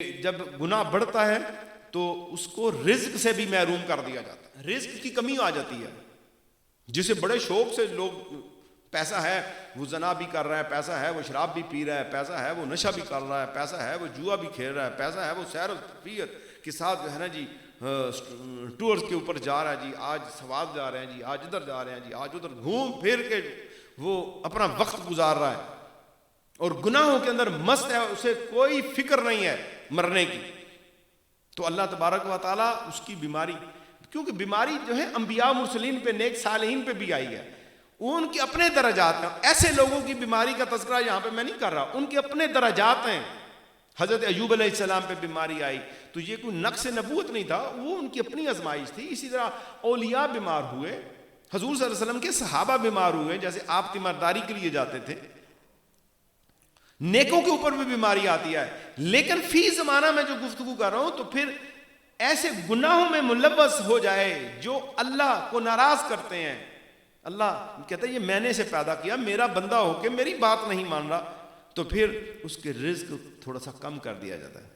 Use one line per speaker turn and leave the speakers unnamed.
جب گناہ بڑھتا ہے تو اس کو رزق سے بھی محروم کر دیا جاتا ہے، رزق کی کمی آ جاتی ہے۔ جسے بڑے شوق سے لوگ، پیسہ ہے وہ زنا بھی کر رہا ہے، پیسہ ہے وہ شراب بھی پی رہا ہے، پیسہ ہے وہ نشہ بھی کر رہا ہے، پیسہ ہے وہ جوا بھی کھیل رہا ہے، پیسہ ہے وہ سیر و تفریح کے ساتھ جو ہے نا جی ٹورز کے اوپر جا رہا ہے جی، آج سوات جا رہے ہیں جی، آج ادھر جا رہے ہیں جی، آج ادھر گھوم پھر کے وہ اپنا وقت گزار رہا ہے اور گناہوں کے اندر مست ہے، اسے کوئی فکر نہیں ہے مرنے کی۔ تو اللہ تبارک و تعالیٰ اس کی بیماری، کیونکہ بیماری جو ہے انبیاء مرسلین پہ، نیک صالحین پہ بھی آئی ہے، ان کے اپنے درجات ہیں۔ ایسے لوگوں کی بیماری کا تذکرہ یہاں پہ میں نہیں کر رہا، ان کے اپنے درجات ہیں۔ حضرت ایوب علیہ السلام پہ بیماری آئی تو یہ کوئی نقص نبوت نہیں تھا، وہ ان کی اپنی آزمائش تھی۔ اسی طرح اولیاء بیمار ہوئے، حضور صلی اللہ علیہ وسلم کے صحابہ بیمار ہوئے، جیسے آپ تیمارداری کے لیے جاتے تھے۔ نیکوں کے اوپر بھی بیماری آتی ہے، لیکن فی زمانہ میں جو گفتگو کر رہا ہوں تو پھر ایسے گناہوں میں ملوث ہو جائے جو اللہ کو ناراض کرتے ہیں۔ اللہ کہتا ہے یہ میں نے اسے پیدا کیا، میرا بندہ ہو کے میری بات نہیں مان رہا، تو پھر اس کے رزق تھوڑا سا کم کر دیا جاتا ہے۔